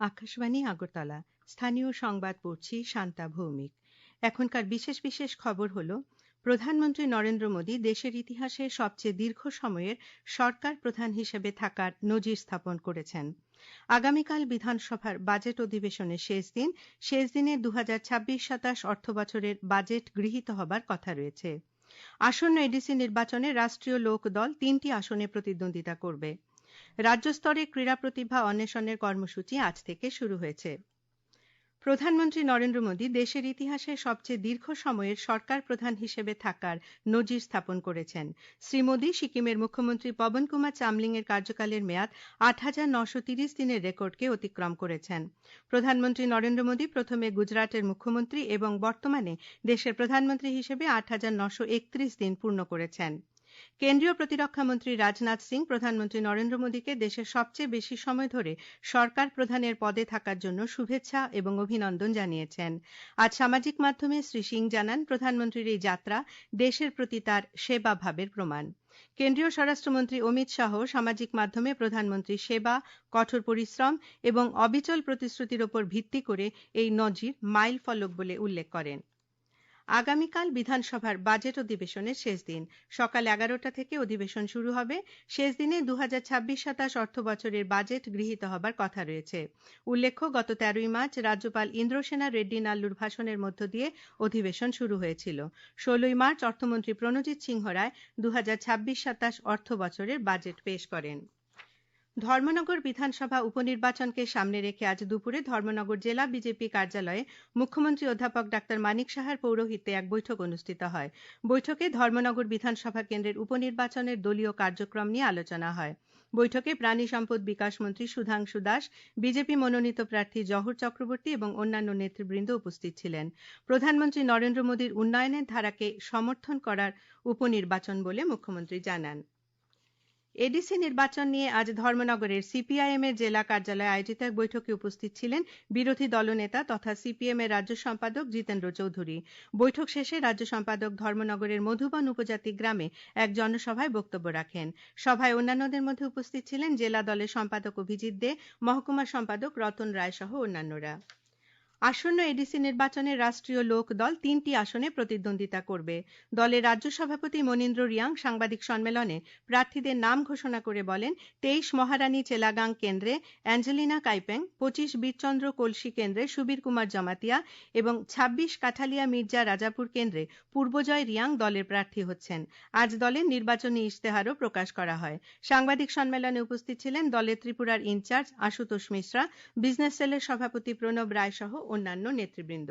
আকাশবাণী আগরতলা স্থানীয় সংবাদ পড়ছি শান্তা ভৌমিক। এখনকার বিশেষ বিশেষ খবর হলো প্রধানমন্ত্রী নরেন্দ্র মোদী দেশের ইতিহাসে সবচেয়ে দীর্ঘ সময়ের সরকার প্রধান হিসেবে থাকার নজির স্থাপন করেছেন। আগামীকাল বিধানসভার বাজেট অধিবেশনের শেষ দিনে ২০২৬-২৭ অর্থবছরের বাজেট গৃহীত হবার কথা রয়েছে। আসন্ন এডিসি নির্বাচনে রাষ্ট্রীয় লোক দল ৩টি আসনে প্রতিদ্বন্দ্বিতা করবে। রাজ্য স্তরে ক্রীড়া প্রতিভা অন্বেষণের কর্মসূচি আজ থেকে শুরু হয়েছে। প্রধানমন্ত্রী নরেন্দ্র মোদী দেশের ইতিহাসে সবচেয়ে দীর্ঘ সময়ের সরকার প্রধান হিসেবে থাকার নজির স্থাপন করেছেন। শ্রী মোদী সিকিমের মুখ্যমন্ত্রী পবন কুমার চামলিংয়ের কার্যকালের মেয়াদ ৮,৯৩০ দিনের রেকর্ডকে অতিক্রম করেছেন। প্রধানমন্ত্রী নরেন্দ্র মোদী প্রথমে গুজরাটের মুখ্যমন্ত্রী এবং বর্তমানে দেশের প্রধানমন্ত্রী হিসেবে ৮,৯৩১ দিন পূর্ণ করেছেন। কেন্দ্রীয় প্রতিরক্ষামন্ত্রী রাজনাথ সিং প্রধানমন্ত্রী নরেন্দ্র মোদীকে দেশের সবচেয়ে বেশি সময় ধরে সরকার প্রধানের পদে থাকার জন্য শুভেচ্ছা এবং অভিনন্দন জানিয়েছেন। আজ সামাজিক মাধ্যমে শ্রী সিং জানান, প্রধানমন্ত্রীর এই যাত্রা দেশের প্রতি তার সেবা ভাবের প্রমাণ। কেন্দ্রীয় স্বরাষ্ট্রমন্ত্রী অমিত শাহ সামাজিক মাধ্যমে প্রধানমন্ত্রীর সেবা, কঠোর পরিশ্রম এবং অবিচল প্রতিশ্রুতির ওপর ভিত্তি করে এই নজির মাইল ফলক বলে উল্লেখ করেন। আগামীকাল বিধানসভার বাজেট অধিবেশনের শেষ দিন। সকাল 11টা থেকে অধিবেশন শুরু হবে। শেষ দিনে ২০২৬-২৭ অর্থ বছরের বাজেট গৃহীত হবার কথা রয়েছে। উল্লেখ্য, গত ১৩ই মার্চ রাজ্যপাল ইন্দ্রসেনা রেড্ডি নাল্লুর ভাষণের মধ্য দিয়ে অধিবেশন শুরু হয়েছিল। ১৬ই মার্চ অর্থমন্ত্রী প্রণজিৎ সিংহ রায় ২০২৬-২৭ অর্থ বছরের বাজেট পেশ করেন। ধর্মনগর বিধানসভা উপনির্বাচনকে সামনে রেখে আজ দুপুরে ধর্মনগর জেলা বিজেপি কার্যালয়ে মুখ্যমন্ত্রী অধ্যাপক ডাক্তার মানিক সাহার পৌরোহিত্যে এক বৈঠক অনুষ্ঠিত হয়। বৈঠকে ধর্মনগর বিধানসভা কেন্দ্রের উপনির্বাচনের দলীয় কার্যক্রম নিয়ে আলোচনা হয়। বৈঠকে প্রাণী সম্পদ বিকাশ মন্ত্রী সুধাংশু দাস, বিজেপি মনোনীত প্রার্থী জহুর চক্রবর্তী এবং অন্যান্য নেতৃবৃন্দ উপস্থিত ছিলেন। প্রধানমন্ত্রী নরেন্দ্র মোদীর উন্নয়নের ধারাকে সমর্থন করার উপনির্বাচন বলে মুখ্যমন্ত্রী জানান। এডিসি নির্বাচন নিয়ে আজ ধর্মনগরের সিপিআইএম এর জেলা কার্যালয়ে আয়োজিত এক বৈঠকে উপস্থিত ছিলেন বিরোধী দলনেতা তথা সিপিএম এর রাজ্য সম্পাদক জিতেন্দ্র চৌধুরী। বৈঠক শেষে রাজ্য সম্পাদক ধর্মনগরের মধুবন উপজাতি গ্রামে এক জনসভায় বক্তব্য রাখেন। সভায় অন্যান্যদের মধ্যে উপস্থিত ছিলেন জেলা দলের সম্পাদক অভিজিৎ দে, মহকুমা সম্পাদক রতন রায় সহ অন্যান্যরা। আসন্ন এডিসি নির্বাচনে রাষ্ট্রীয় লোক দল ৩টি আসনে প্রতিদ্বন্দ্বিতা করবে। দলের রাজ্য সভাপতি মনীন্দ্র রিয়াং সাংবাদিক সম্মেলনে প্রার্থীদের নাম ঘোষণা করে বলেন, ২৩ মহারানী চেলাগাং কেন্দ্রে অ্যাঞ্জেলিনা কাইপেং, ২৫ বীরচন্দ্র কলসি কেন্দ্রে সুবীর কুমার জমাতিয়া এবং ২৬ কাঠালিয়া মির্জা রাজাপুর কেন্দ্রে পূর্বজয় রিয়াং দলের প্রার্থী হচ্ছেন। আজ দলের নির্বাচনী ইশতেহারও প্রকাশ করা হয়। সাংবাদিক সম্মেলনে উপস্থিত ছিলেন দলের ত্রিপুরার ইনচার্জ আশুতোষ মিশ্রা, বিজনেস সেলের সভাপতি প্রণব রায় সহ অন্যান্য নেতৃবৃন্দ।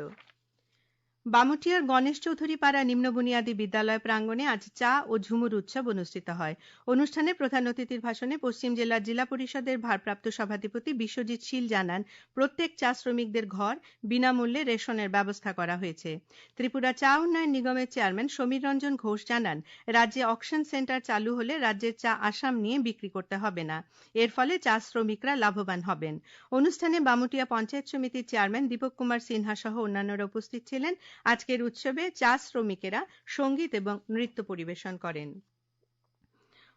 বামুটিয়ার গণেশ চৌধুরী পাড়া নিম্ন বুনিয়াদী বিদ্যালয় প্রাঙ্গণে আজ চা ও ঝুমুর উৎসব অনুষ্ঠিত হয়। অনুষ্ঠানে প্রধান অতিথির ভাষণে পশ্চিম জেলার জেলা পরিষদের ভারপ্রাপ্ত সভাধিপতি বিশ্বজিৎ শীল জানান, প্রত্যেক চা শ্রমিকদের ঘর বিনামূল্যে রেশনের ব্যবস্থা করা হয়েছে। ত্রিপুরা চা উন্নয়ন নিগমের চেয়ারম্যান সমীর রঞ্জন ঘোষ জানান, রাজ্যে অকশন সেন্টার চালু হলে রাজ্যের চা আসাম নিয়ে বিক্রি করতে হবে না। এর ফলে চা শ্রমিকরা লাভবান হবেন। অনুষ্ঠানে বামুটিয়া পঞ্চায়েত সমিতির চেয়ারম্যান দীপক কুমার সিনহা সহ অন্যান্যরা উপস্থিত ছিলেন। আজকের উৎসবে চা শ্রমিকেরা সঙ্গীত এবং নৃত্য পরিবেশন করেন।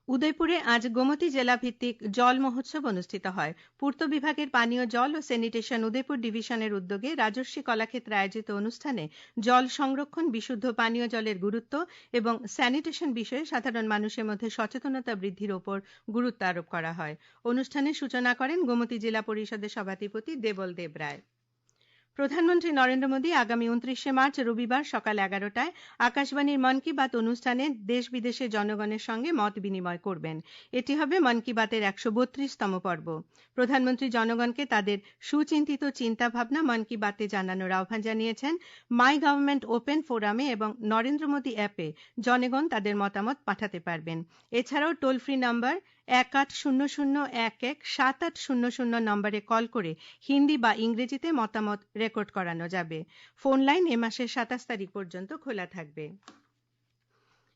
উদয়পুরে আজ গোমতী জেলা ভিত্তিক জল মহোৎসব অনুষ্ঠিত হয়। পূর্ত বিভাগের পানীয় জল ও স্যানিটেশন উদয়পুর ডিভিশনের উদ্যোগে রাজর্ষি কলাক্ষেত্রে আয়োজিত অনুষ্ঠানে জল সংরক্ষণ, বিশুদ্ধ পানীয় জলের গুরুত্ব এবং স্যানিটেশন বিষয়ে সাধারণ মানুষের মধ্যে সচেতনতা বৃদ্ধির ওপর গুরুত্ব আরোপ করা হয়। অনুষ্ঠানের সূচনা করেন গোমতী জেলা পরিষদের সভাধিপতি দেবল দেব রায়। প্রধানমন্ত্রী নরেন্দ্র মোদী আগামী ২৯শে মার্চ রবিবার সকাল 11টায় আকাশবাণীর মন কি বাত অনুষ্ঠানে দেশ বিদেশের জনগণের সঙ্গে মত বিনিময় করবেন। এটি হবে মন কি বাতের ১৩২তম পর্ব। প্রধানমন্ত্রী জনগণকে তাদের সুচিন্তিত চিন্তাভাবনা মন কি বাতে জানানোর আহ্বান জানিয়েছেন। মাই গভর্নমেন্ট ওপেন ফোরামে এবং নরেন্দ্র মোদী অ্যাপে জনগণ তাদের মতামত পাঠাতে পারবেন। এছাড়াও টোল ফ্রি নম্বর ১৮০০১১৭৮০০ নম্বরে কল করে হিন্দি বা ইংরেজিতে মতামত রেকর্ড করানো যাবে। ফোন লাইন এ মাসের ২৭ তারিখ পর্যন্ত খোলা থাকবে।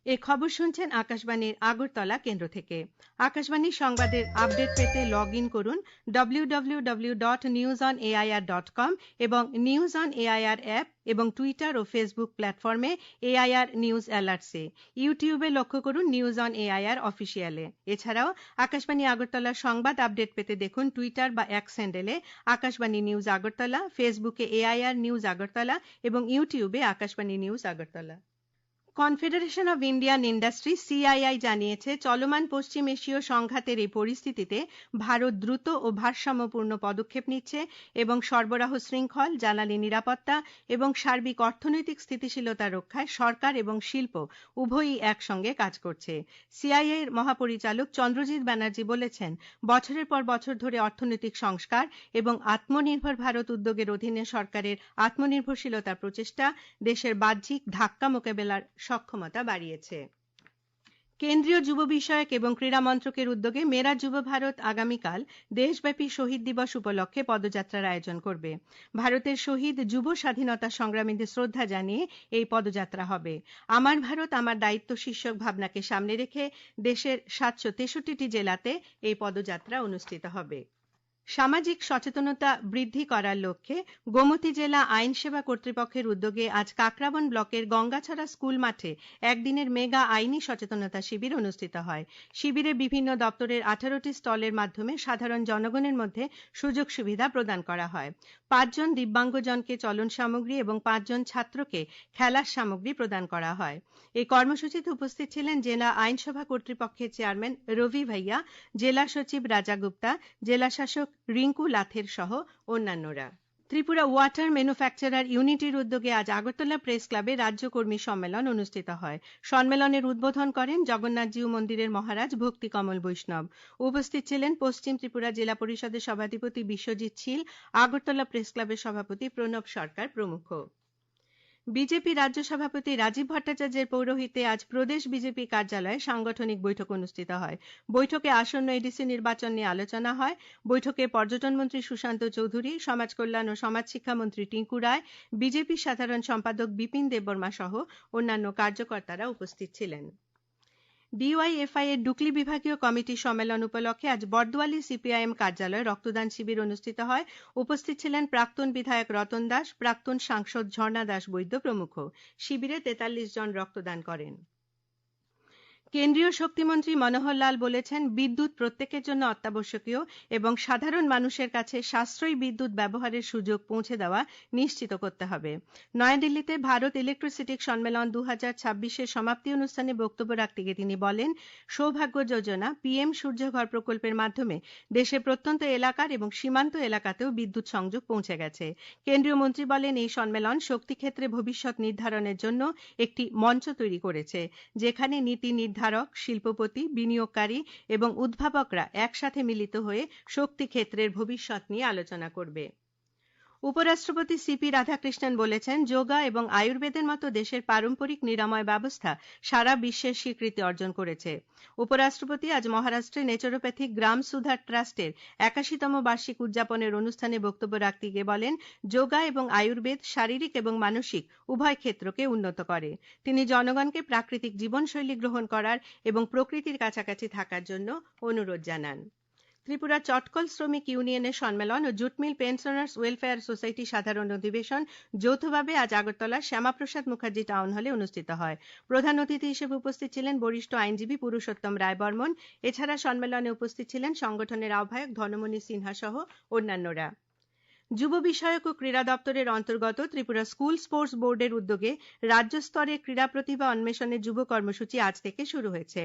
এই খবর শুনছেন আকাশবাণীর আগরতলা কেন্দ্র থেকে। আকাশবাণীর সংবাদের আপডেট পেতে লগ ইন করুন www.newsonair.com এবং নিউজ অন এআইআর অ্যাপ এবং টুইটার ও ফেসবুক প্ল্যাটফর্মে এআইআর নিউজ অ্যালার্টসে। ইউটিউবে লক্ষ্য করুন নিউজ অন এআইআর অফিসিয়ালে। এছাড়াও আকাশবাণী আগরতলার সংবাদ আপডেট পেতে দেখুন টুইটার বা এক্স হ্যান্ডেলে আকাশবাণী নিউজ আগরতলা, ফেসবুকে এআইআর নিউজ আগরতলা এবং ইউটিউবে Akashvani news Agartala. Confederation of Indian industry CII জানিয়েছে, চলমান পশ্চিম এশীয় সংঘাতের এই পরিস্থিতিতে ভারত দ্রুত ও ভারসাম্যপূর্ণ পদক্ষেপ নিচ্ছে এবং সরবরাহ শৃঙ্খল, জ্বালানি নিরাপত্তা এবং সার্বিক অর্থনৈতিক স্থিতিশীলতা রক্ষায় সরকার এবং শিল্প উভয়ই একসঙ্গে কাজ করছে। সিআইআই এর মহাপরিচালক চন্দ্রজিৎ ব্যানার্জি বলেছেন, বছরের পর বছর ধরে অর্থনৈতিক সংস্কার এবং আত্মনির্ভর ভারত উদ্যোগের অধীনে সরকারের আত্মনির্ভরশীলতার প্রচেষ্টা দেশের বাহ্যিক ধাক্কা মোকাবেলার সক্ষমতা বাড়িয়েছে। কেন্দ্রীয় যুব বিষয়ক এবং ক্রীড়া মন্ত্রকের উদ্যোগে মেরা যুব ভারত আগামীকাল দেশব্যাপী শহীদ দিবস উপলক্ষে পদযাত্রার আয়োজন করবে। ভারতের শহীদ যুব স্বাধীনতা সংগ্রামীদের শ্রদ্ধা জানিয়ে এই পদযাত্রা হবে। আমার ভারত আমার দায়িত্ব শীর্ষক ভাবনাকে সামনে রেখে দেশের ৭৬৩টি জেলাতে এই পদযাত্রা অনুষ্ঠিত হবে। সামাজিক সচেতনতা বৃদ্ধি করার লক্ষ্যে গোমতী জেলা আইন সেবা কর্তৃপক্ষের উদ্যোগে আজ কাকরাবন ব্লকের গঙ্গাছড়া স্কুল মাঠে একদিনের মেগা আইনি সচেতনতা শিবির অনুষ্ঠিত হয়। শিবিরে বিভিন্ন দপ্তরের 18টি স্টলের মাধ্যমে সাধারণ জনগণের মধ্যে সুযোগ সুবিধা প্রদান করা হয়। 5 জন দিব্যাঙ্গজনকে চলন সামগ্রী এবং 5 জন ছাত্রকে খেলার সামগ্রী প্রদান করা হয়। এই কর্মসূচিতে উপস্থিত ছিলেন জেলা আইনসভা কর্তৃপক্ষের চেয়ারম্যান রবি ভাইয়া, জেলা সচিব রাজা গুপ্তা, জেলা শাসক রিঙ্কু লাথের সহ অন্যান্যরা। ত্রিপুরা ওয়াটার ম্যানুফ্যাকচারার ইউনিটির উদ্যোগে আজ আগরতলা প্রেস ক্লাবে রাজ্য কর্মী সম্মেলন অনুষ্ঠিত হয়। সম্মেলনের উদ্বোধন করেন জগন্নাথজিউ মন্দিরের মহারাজ ভক্তি কমল বৈষ্ণব। উপস্থিত ছিলেন পশ্চিম ত্রিপুরা জেলা পরিষদের সভাধিপতি বিশ্বজিৎ শীল, আগরতলা প্রেস ক্লাবের সভাপতি প্রণব সরকার প্রমুখ। বিজেপি রাজ্য সভাপতি রাজীব ভট্টাচার্যের পৌরোহিত্যে আজ প্রদেশ বিজেপি কার্যালয়ে সাংগঠনিক বৈঠক অনুষ্ঠিত হয়। বৈঠকে আসন্ন এডিসি নির্বাচন নিয়ে আলোচনা হয়। বৈঠকে পর্যটন মন্ত্রী সুশান্ত চৌধুরী, সমাজ কল্যাণ ও সমাজ শিক্ষা মন্ত্রী টিঙ্কু রায়, বিজেপি সাধারণ সম্পাদক বিপিন দেববর্মা সহ অন্যান্য কার্যকর্তারা উপস্থিত ছিলেন। ডিওয়াইএফআই এর ডুকলি বিভাগীয় কমিটির সম্মেলন উপলক্ষে আজ বর্দোয়ালি সিপিআইএম কার্যালয়ে রক্তদান শিবির অনুষ্ঠিত হয়। উপস্থিত ছিলেন প্রাক্তন বিধায়ক রতন দাস, প্রাক্তন সাংসদ ঝর্ণা দাস বৈদ্য প্রমুখ। শিবিরে 43 জন রক্তদান করেন। কেন্দ্রীয় শক্তিমন্ত্রী মনোহর লাল বলেছেন, বিদ্যুৎ প্রত্যেকের জন্য অত্যাবশ্যকীয় এবং সাধারণ মানুষের কাছে সাশ্রয়ী বিদ্যুৎ ব্যবহারের সুযোগ পৌঁছে দেওয়া নিশ্চিত করতে হবে। নয়াদিল্লিতে ভারত ইলেকট্রিসিটি সম্মেলন 2026-এর সমাপ্তি অনুষ্ঠানে বক্তব্য রাখতে গিয়ে তিনি বলেন, সৌভাগ্য যোজনা পিএম সূর্যঘর প্রকল্পের মাধ্যমে দেশের প্রত্যন্ত এলাকার এবং সীমান্ত এলাকাতেও বিদ্যুৎ সংযোগ পৌঁছে গেছে। কেন্দ্রীয় মন্ত্রী বলেন, এই সম্মেলন শক্তি ক্ষেত্রে ভবিষ্যৎ নির্ধারণের জন্য একটি মঞ্চ তৈরি করেছে, যেখানে নীতি নির্ধারক, শিল্পপতি, বিনিয়োগকারী এবং উদ্ভাবকরা একসাথে মিলিত হয়ে শক্তি ক্ষেত্রের ভবিষ্যৎ নিয়ে আলোচনা করবে। উপরাষ্ট্রপতি সিপি রাধাকৃষ্ণন বলেছেন, যোগা এবং আয়ুর্বেদের মতো দেশের পারম্পরিক নিরাময় ব্যবস্থা সারা বিশ্বের স্বীকৃতি অর্জন করেছে। উপরাষ্ট্রপতি আজ মহারাষ্ট্রে নেচারোপ্যাথিক গ্রাম সুধার ট্রাস্টের 81তম বার্ষিক উদযাপনের অনুষ্ঠানে বক্তব্য রাখতে গিয়ে বলেন, যোগা এবং আয়ুর্বেদ শারীরিক এবং মানসিক উভয় ক্ষেত্রকে উন্নত করে। তিনি জনগণকে প্রাকৃতিক জীবনশৈলী গ্রহণ করার এবং প্রকৃতির কাছাকাছি থাকার জন্য অনুরোধ জানান। ত্রিপুরা চটকল শ্রমিক ইউনিয়নের সম্মেলন ও jute mill pensioners welfare society সাধারণ অধিবেশন যৌথভাবে আজ আগরতলার শ্যামাপ্রসাদ মুখার্জি টাউন হলে অনুষ্ঠিত হয়। প্রধান অতিথি হিসেবে উপস্থিত ছিলেন বরিষ্ঠ আইনজীবী পুরুষোত্তম রায় বর্মন। এছাড়া সম্মেলনে উপস্থিত ছিলেন সংগঠনের আহ্বায়ক ধনমণি সিনহা সহ অন্যান্যরা। যুব বিষয়ক ও ক্রীড়া দপ্তরের অন্তর্গত ত্রিপুরা স্কুল স্পোর্টস বোর্ডের উদ্যোগে রাজ্য স্তরে ক্রীড়া প্রতিভা অন্বেষণের যুব কর্মসূচি আজ থেকে শুরু হয়েছে।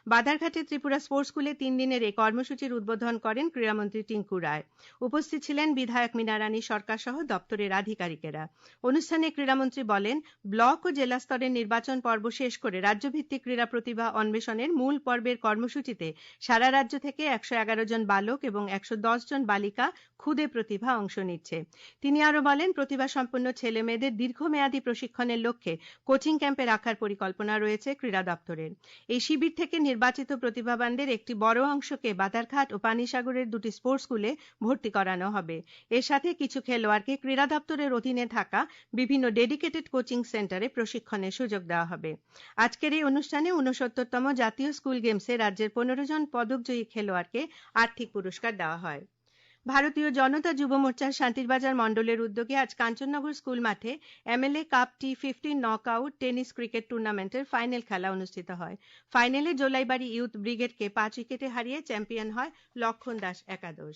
বাধারঘাটে ত্রিপুরা স্পোর্টস স্কুলে 3 দিনের এই কর্মসূচির উদ্বোধন করেন ক্রীড়ামন্ত্রী টিঙ্কু রায়। উপস্থিত ছিলেন বিধায়ক মীনারানী সরকার সহ দপ্তরের আধিকারিকেরা। অনুষ্ঠানে ক্রীড়ামন্ত্রী বলেন, ব্লক ও জেলা স্তরের নির্বাচন পর্ব শেষ করে রাজ্যভিত্তিক ক্রীড়া প্রতিভা অন্বেষণের মূল পর্বের কর্মসূচিতে সারা রাজ্য থেকে 111 জন বালক এবং 110 জন বালিকা ক্ষুদে প্রতিভা অংশ নিচ্ছে। তিনি আরো বলেন, প্রতিভাসম্পন্ন ছেলে মেয়েদের দীর্ঘমেয়াদী প্রশিক্ষণের লক্ষ্যে কোচিং ক্যাম্পে রাখার পরিকল্পনা রয়েছে ক্রীড়া দপ্তরের। এই শিবির থেকে নির্বাচিত প্রতিভাবানদের একটি বড় অংশকে বাধারঘাট ও পানিসাগরের দুটি স্পোর্টস স্কুলে ভর্তি করানো হবে। এর সাথে কিছু খেলোয়াড়কে ক্রীড়া দপ্তরের অধীনে থাকা বিভিন্ন ডেডিকেটেড কোচিং সেন্টারে প্রশিক্ষণের সুযোগ দেওয়া হবে। আজকের এই অনুষ্ঠানে 69তম জাতীয় স্কুল গেমসে রাজ্যের 15 জন পদকজয়ী খেলোয়াড়কে আর্থিক পুরস্কার দেওয়া হয়। ভারতীয় জনতা যুব মোর্চার শান্তিরবাজার মণ্ডলের উদ্যোগে আজ কাঞ্চননগর স্কুল মাঠে এমএলএ কাপ টি15 নকআউট টেনিস ক্রিকেট টুর্নামেন্টের ফাইনাল খেলা অনুষ্ঠিত হয়। ফাইনালে জোলাইবাড়ি ইউথ ব্রিগেডকে 5 উইকেটে হারিয়ে চ্যাম্পিয়ন হয় লক্ষণ দাস একাদশ।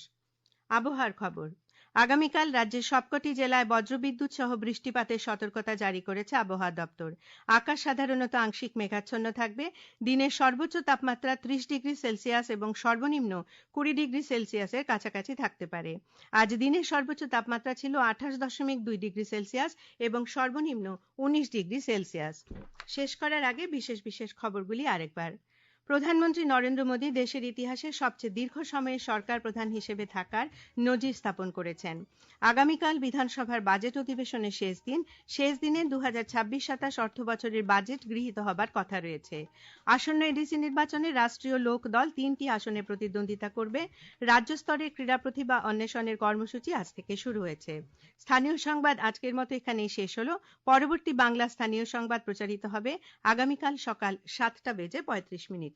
আবহাওয়ার খবর। আগামীকাল রাজ্যের সবকটি জেলায় বজ্রবিদ্যুৎ সহ বৃষ্টিপাতের সতর্কতা জারি করেছে আবহাওয়া দপ্তর। আকাশ সাধারণত আংশিক মেঘাচ্ছন্ন থাকবে। দিনের সর্বোচ্চ তাপমাত্রা 30 ডিগ্রি সেলসিয়াস এবং সর্বনিম্ন 20 ডিগ্রি সেলসিয়াসের কাছাকাছি থাকতে পারে। আজ দিনের সর্বোচ্চ তাপমাত্রা ছিল 28.2 ডিগ্রি সেলসিয়াস এবং সর্বনিম্ন 19 ডিগ্রি সেলসিয়াস। শেষ করার আগে বিশেষ বিশেষ খবরগুলি আরেকবার। প্রধানমন্ত্রী নরেন্দ্র মোদী দেশের ইতিহাসে সবচেয়ে দীর্ঘ সময়ের সরকার প্রধান হিসেবে থাকার নজির স্থাপন করেছেন। আগামীকাল বিধানসভার বাজেট অধিবেশনের শেষ দিনে 2026-27 অর্থ বছরের বাজেট গৃহীত হবার কথা রয়েছে। আসন্ন এডিসি নির্বাচনে রাষ্ট্রীয় লোক দল 3টি আসনে প্রতিদ্বন্দ্বিতা করবে। রাজ্য স্তরের ক্রীড়া প্রতিভা অন্বেষণের কর্মসূচি আজ থেকে শুরু হয়েছে। স্থানীয় সংবাদ আজকের মতো এখানেই শেষ হলো। পরবর্তী বাংলা স্থানীয় সংবাদ প্রচারিত হবে আগামীকাল সকাল 7:35 মিনিটে।